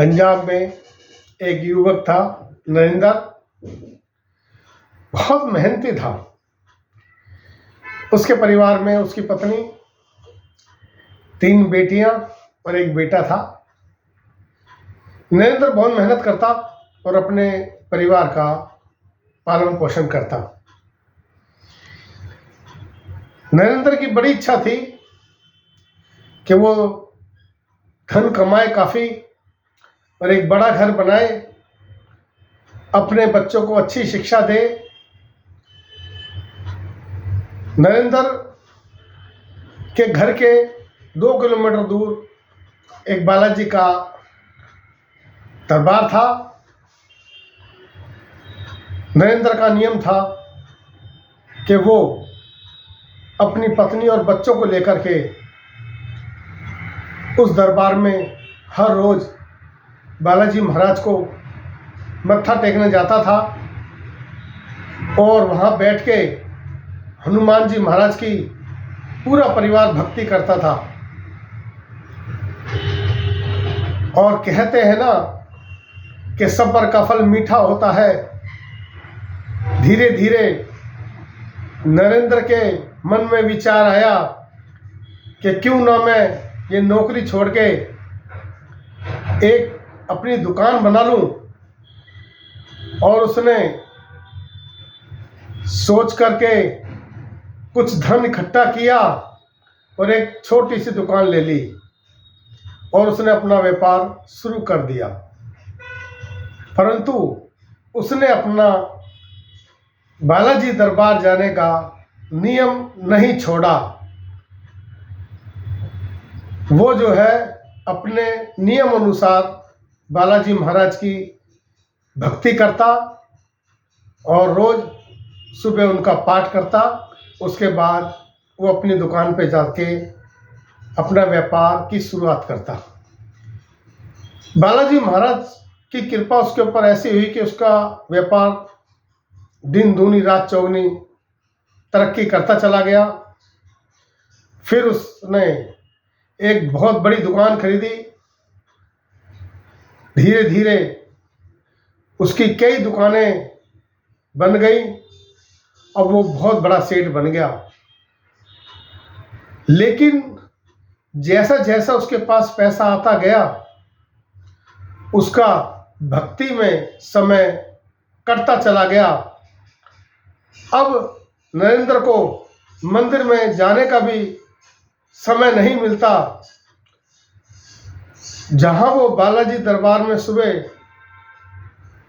पंजाब में एक युवक था नरेंद्र। बहुत मेहनती था। उसके परिवार में उसकी पत्नी, 3 बेटियां और एक बेटा था। नरेंद्र बहुत मेहनत करता और अपने परिवार का पालन पोषण करता। नरेंद्र की बड़ी इच्छा थी कि वो धन कमाए काफ़ी और एक बड़ा घर बनाए, अपने बच्चों को अच्छी शिक्षा दे। नरेंद्र के घर के 2 किलोमीटर दूर एक बालाजी का दरबार था। नरेंद्र का नियम था कि वो अपनी पत्नी और बच्चों को लेकर के उस दरबार में हर रोज बालाजी महाराज को मत्था टेकने जाता था और वहाँ बैठ के हनुमान जी महाराज की पूरा परिवार भक्ति करता था। और कहते हैं ना कि सब्र का फल मीठा होता है। धीरे धीरे नरेंद्र के मन में विचार आया कि क्यों ना मैं ये नौकरी छोड़ के एक अपनी दुकान बना लूं। और उसने सोच करके कुछ धन इकट्ठा किया और एक छोटी सी दुकान ले ली और उसने अपना व्यापार शुरू कर दिया। परंतु उसने अपना बालाजी दरबार जाने का नियम नहीं छोड़ा। वो जो है अपने नियम अनुसार बालाजी महाराज की भक्ति करता और रोज सुबह उनका पाठ करता। उसके बाद वो अपनी दुकान पे जाके अपना व्यापार की शुरुआत करता। बालाजी महाराज की कृपा उसके ऊपर ऐसी हुई कि उसका व्यापार दिन दूनी रात चौगनी तरक्की करता चला गया। फिर उसने एक बहुत बड़ी दुकान खरीदी। धीरे धीरे उसकी कई दुकानें बन गई। अब वो बहुत बड़ा सेठ बन गया। लेकिन जैसा जैसा उसके पास पैसा आता गया, उसका भक्ति में समय कटता चला गया। अब नरेंद्र को मंदिर में जाने का भी समय नहीं मिलता। जहां वो बालाजी दरबार में सुबह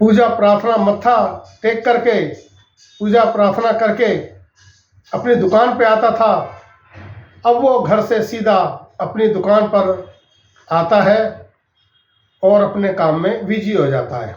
पूजा प्रार्थना मत्था टेक करके पूजा प्रार्थना करके अपनी दुकान पे आता था, अब वो घर से सीधा अपनी दुकान पर आता है और अपने काम में बिजी हो जाता है।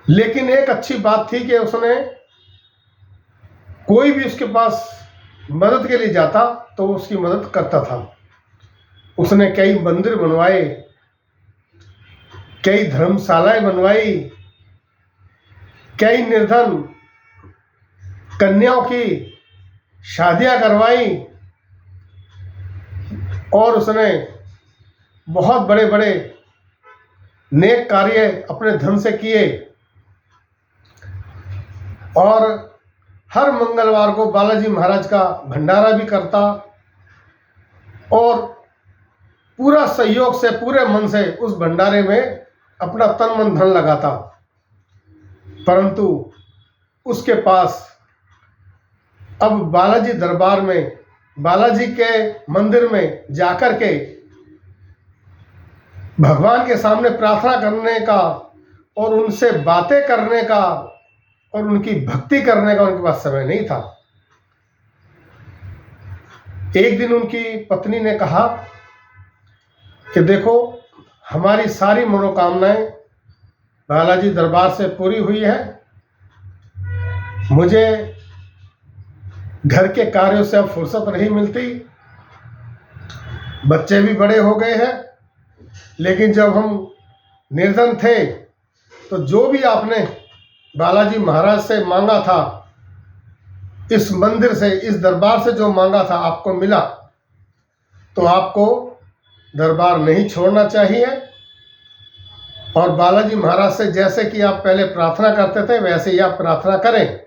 लेकिन एक अच्छी बात थी कि उसने कोई भी उसके पास मदद के लिए जाता तो वो उसकी मदद करता था। उसने कई मंदिर बनवाए, कई धर्मशालाएं बनवाई, कई निर्धन कन्याओं की शादियां करवाई और उसने बहुत बड़े बड़े नेक कार्य अपने धन से किए। और हर मंगलवार को बालाजी महाराज का भंडारा भी करता और पूरा सहयोग से पूरे मन से उस भंडारे में अपना तन मन धन लगाता। परंतु उसके पास अब बालाजी दरबार में, बालाजी के मंदिर में जाकर के भगवान के सामने प्रार्थना करने का और उनसे बातें करने का और उनकी भक्ति करने का उनके पास समय नहीं था। एक दिन उनकी पत्नी ने कहा कि देखो, हमारी सारी मनोकामनाएं बालाजी दरबार से पूरी हुई है। मुझे घर के कार्यों से अब फुर्सत नहीं मिलती। बच्चे भी बड़े हो गए हैं। लेकिन जब हम निर्धन थे तो जो भी आपने बालाजी महाराज से मांगा था, इस मंदिर से, इस दरबार से जो मांगा था आपको मिला। तो आपको दरबार नहीं छोड़ना चाहिए और बालाजी महाराज से जैसे कि आप पहले प्रार्थना करते थे वैसे ही आप प्रार्थना करें।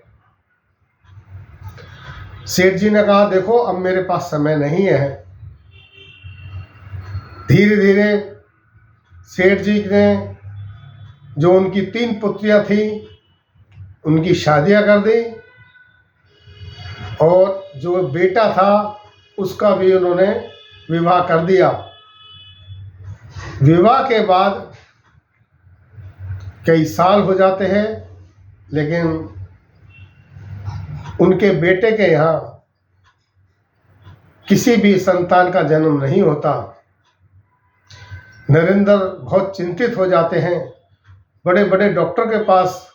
सेठ जी ने कहा, देखो अब मेरे पास समय नहीं है। धीरे धीरे सेठ जी ने जो उनकी 3 पुत्रियां थी उनकी शादियां कर दी और जो बेटा था उसका भी उन्होंने विवाह कर दिया। विवाह के बाद कई साल हो जाते हैं लेकिन उनके बेटे के यहाँ किसी भी संतान का जन्म नहीं होता। नरेंद्र बहुत चिंतित हो जाते हैं। बड़े बड़े डॉक्टर के पास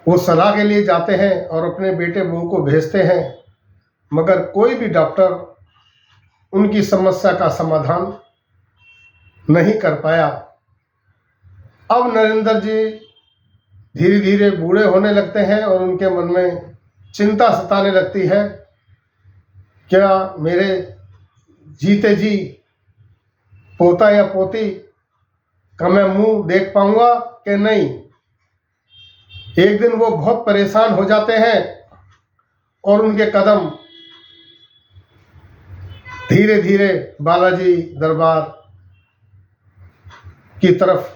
वो सलाह के लिए जाते हैं और अपने बेटे बहू को भेजते हैं, मगर कोई भी डॉक्टर उनकी समस्या का समाधान नहीं कर पाया। अब नरेंद्र जी धीरे धीरे बूढ़े होने लगते हैं और उनके मन में चिंता सताने लगती है, क्या मेरे जीते जी पोता या पोती का मैं मुंह देख पाऊंगा कि नहीं। एक दिन वो बहुत परेशान हो जाते हैं और उनके कदम धीरे धीरे बालाजी दरबार की तरफ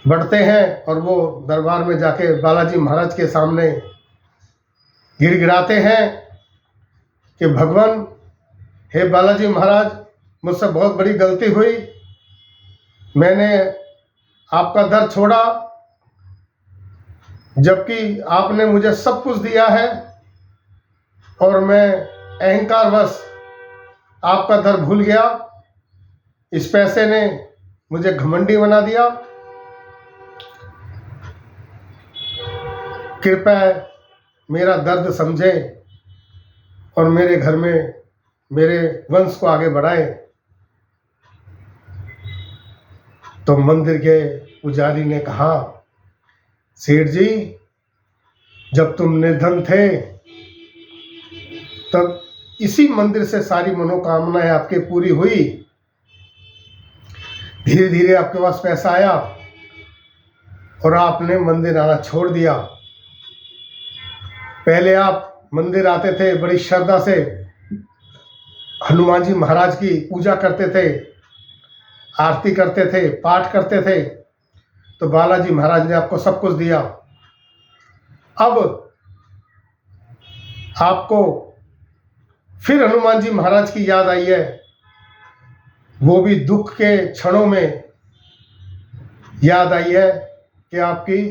बढ़ते हैं और वो दरबार में जाके बालाजी महाराज के सामने गिड़गिड़ाते हैं कि भगवान, हे बालाजी महाराज, मुझसे बहुत बड़ी गलती हुई। मैंने आपका दर छोड़ा जबकि आपने मुझे सब कुछ दिया है और मैं अहंकारवश आपका दर भूल गया। इस पैसे ने मुझे घमंडी बना दिया। कृपया मेरा दर्द समझे और मेरे घर में मेरे वंश को आगे बढ़ाए। तो मंदिर के पुजारी ने कहा, सेठ जी, जब तुम निर्धन थे तब इसी मंदिर से सारी मनोकामनाएं आपके पूरी हुई। धीरे धीरे आपके पास पैसा आया और आपने मंदिर आना छोड़ दिया। पहले आप मंदिर आते थे, बड़ी श्रद्धा से हनुमान जी महाराज की पूजा करते थे, आरती करते थे, पाठ करते थे, तो बालाजी महाराज ने आपको सब कुछ दिया। अब आपको फिर हनुमान जी महाराज की याद आई है, वो भी दुख के क्षणों में याद आई है कि आपकी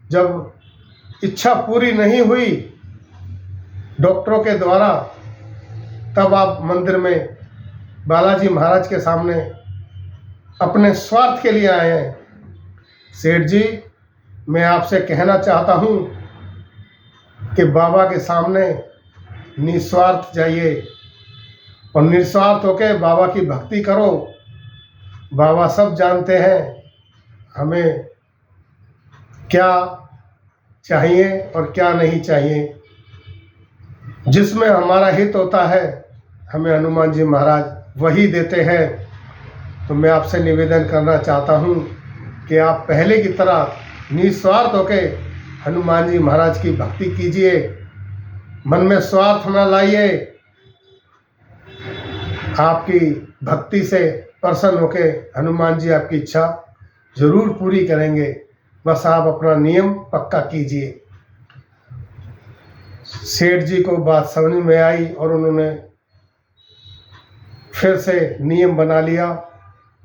जब इच्छा पूरी नहीं हुई डॉक्टरों के द्वारा, तब आप मंदिर में बालाजी महाराज के सामने अपने स्वार्थ के लिए आए हैं। सेठ जी, मैं आपसे कहना चाहता हूँ कि बाबा के सामने निस्वार्थ जाइए और निस्वार्थ होकर बाबा की भक्ति करो। बाबा सब जानते हैं हमें क्या चाहिए और क्या नहीं चाहिए। जिसमें हमारा हित होता है हमें हनुमान जी महाराज वही देते हैं। तो मैं आपसे निवेदन करना चाहता हूँ कि आप पहले की तरह निस्वार्थ होकर हनुमान जी महाराज की भक्ति कीजिए, मन में स्वार्थ न लाइए। आपकी भक्ति से प्रसन्न होकर हनुमान जी आपकी इच्छा जरूर पूरी करेंगे। बस आप अपना नियम पक्का कीजिए। सेठ जी को बात समझ में आई और उन्होंने फिर से नियम बना लिया।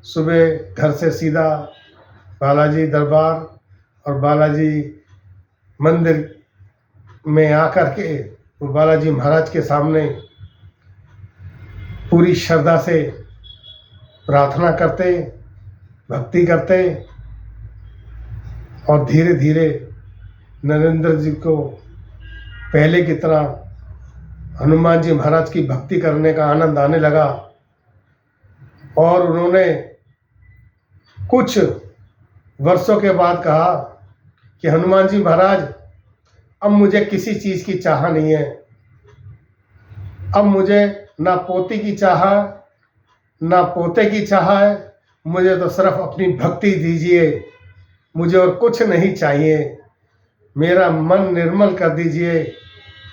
सुबह घर से सीधा बालाजी दरबार और बालाजी मंदिर में आकर के वो बालाजी महाराज के सामने पूरी श्रद्धा से प्रार्थना करते, भक्ति करते और धीरे धीरे नरेंद्र जी को पहले की तरह हनुमान जी महाराज की भक्ति करने का आनंद आने लगा। और उन्होंने कुछ वर्षों के बाद कहा कि हनुमान जी महाराज, अब मुझे किसी चीज़ की चाह नहीं है। अब मुझे ना पोती की चाह, ना पोते की चाह है, मुझे तो सिर्फ अपनी भक्ति दीजिए, मुझे और कुछ नहीं चाहिए। मेरा मन निर्मल कर दीजिए,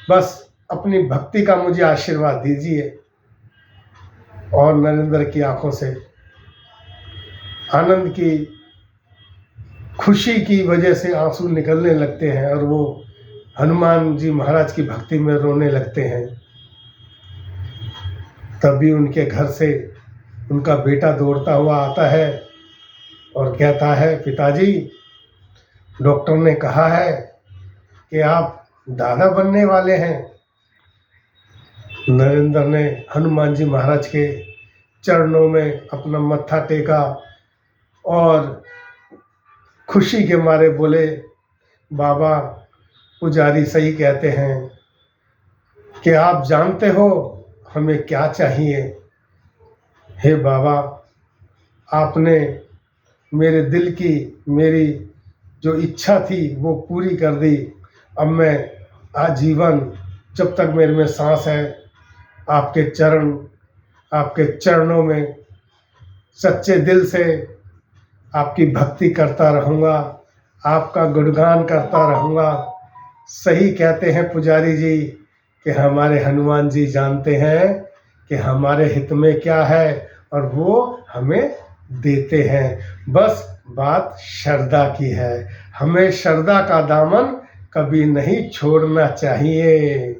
बस अपनी भक्ति का मुझे आशीर्वाद दीजिए। और नरेंद्र की आंखों से आनंद की, खुशी की वजह से आंसू निकलने लगते हैं और वो हनुमान जी महाराज की भक्ति में रोने लगते हैं। तभी उनके घर से उनका बेटा दौड़ता हुआ आता है और कहता है, पिताजी, डॉक्टर ने कहा है कि आप दादा बनने वाले हैं। नरेंद्र ने हनुमान जी महाराज के चरणों में अपना मत्था टेका और खुशी के मारे बोले, बाबा, पुजारी सही कहते हैं कि आप जानते हो हमें क्या चाहिए। हे बाबा, आपने मेरे दिल की, मेरी जो इच्छा थी वो पूरी कर दी। अब मैं आजीवन, जब तक मेरे में सांस है, आपके चरणों में सच्चे दिल से आपकी भक्ति करता रहूँगा, आपका गुणगान करता रहूँगा। सही कहते हैं पुजारी जी कि हमारे हनुमान जी जानते हैं कि हमारे हित में क्या है और वो हमें देते हैं। बस बात श्रद्धा की है, हमें श्रद्धा का दामन कभी नहीं छोड़ना चाहिए।